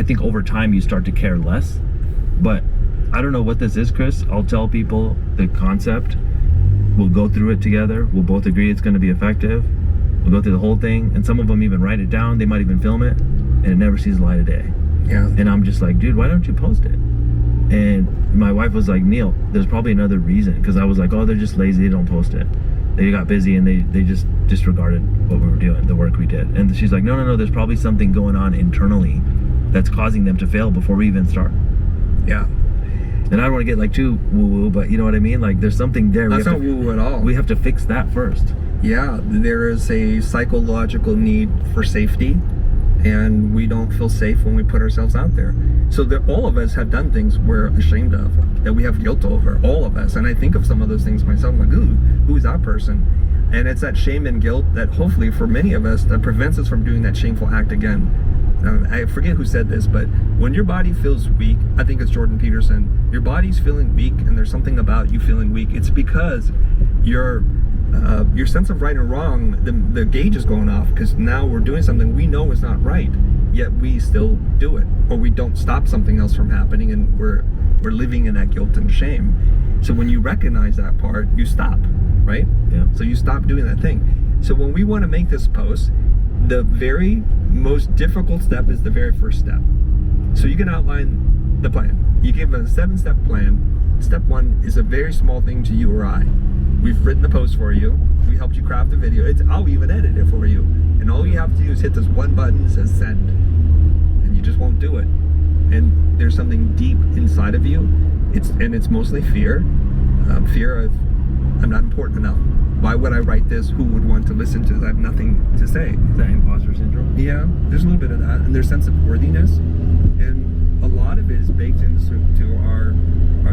I think over time you start to care less. But I don't know what this is, Chris. I'll tell people the concept. We'll go through it together. We'll both agree it's going to be effective. We'll go through the whole thing, and some of them even write it down. They might even film it, and it never sees the light of day. Yeah. And I'm just like, dude, why don't you post it? And my wife was like, Neil, there's probably another reason. Because I was like, oh, they're just lazy. They don't post it. They got busy, and they just disregarded what we were doing, the work we did. And she's like, no, there's probably something going on internally that's causing them to fail before we even start. Yeah. And I don't want to get like too woo-woo, but you know what I mean? Like there's something there. That's not woo-woo at all. We have to fix that first. Yeah, there is a psychological need for safety, and we don't feel safe when we put ourselves out there. So that all of us have done things we're ashamed of, that we have guilt over, all of us. And I think of some of those things myself, I'm like, ooh, who is that person? And it's that shame and guilt that hopefully for many of us, that prevents us from doing that shameful act again. I forget who said this, but when your body feels weak, I think it's Jordan Peterson, your body's feeling weak and there's something about you feeling weak. It's because your sense of right and wrong, the gauge is going off, because now we're doing something we know is not right, yet we still do it, or we don't stop something else from happening, and we're living in that guilt and shame. So when you recognize that part, you stop, right? Yeah. So you stop doing that thing. So when we want to make this post, the very most difficult step is the very first step. So you can outline the plan. You give a 7-step plan. Step 1 is a very small thing to you or I. We've written the post for you. We helped you craft the video. I'll even edit it for you. And all you have to do is hit this one button that says send. And you just won't do it. And there's something deep inside of you. It's mostly fear. Fear of, I'm not important enough. Why would I write this? Who would want to listen to this? I have nothing to say. Is that imposter syndrome? Yeah, there's a little bit of that. And there's sense of worthiness. And a lot of it is baked into our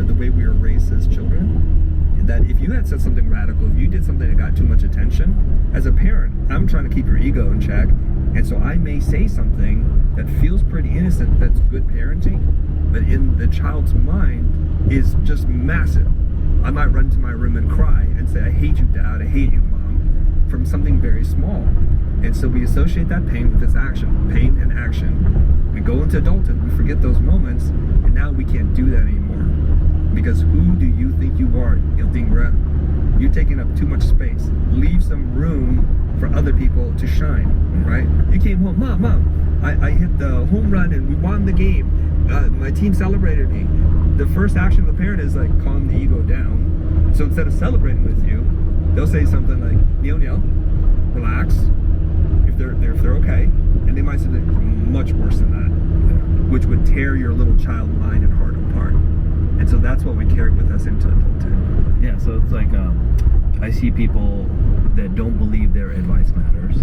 the way we were raised as children. That if you had said something radical, if you did something that got too much attention, as a parent, I'm trying to keep your ego in check. And so I may say something that feels pretty innocent, that's good parenting, but in the child's mind is just massive. I might run to my room and cry and say, I hate you, Dad, I hate you, Mom, from something very small. And so we associate that pain with this action, pain and action. We go into adulthood, we forget those moments, and now we can't do that anymore. Because who do you think you are, Ildingra? You're taking up too much space. Leave some room for other people to shine, right? You came home, Mom, I hit the home run and we won the game. My team celebrated me. The first action of the parent is like, calm the ego down. So instead of celebrating with you, they'll say something like, Neil, relax, if they're okay. And they might say something much worse than that, which would tear your little child mind and heart apart. And so that's what we carry with us into adulthood. Yeah, so it's like, I see people that don't believe their advice matters.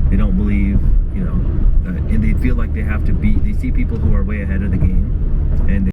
They don't believe, and they feel like they have to they see people who are way ahead of the game, and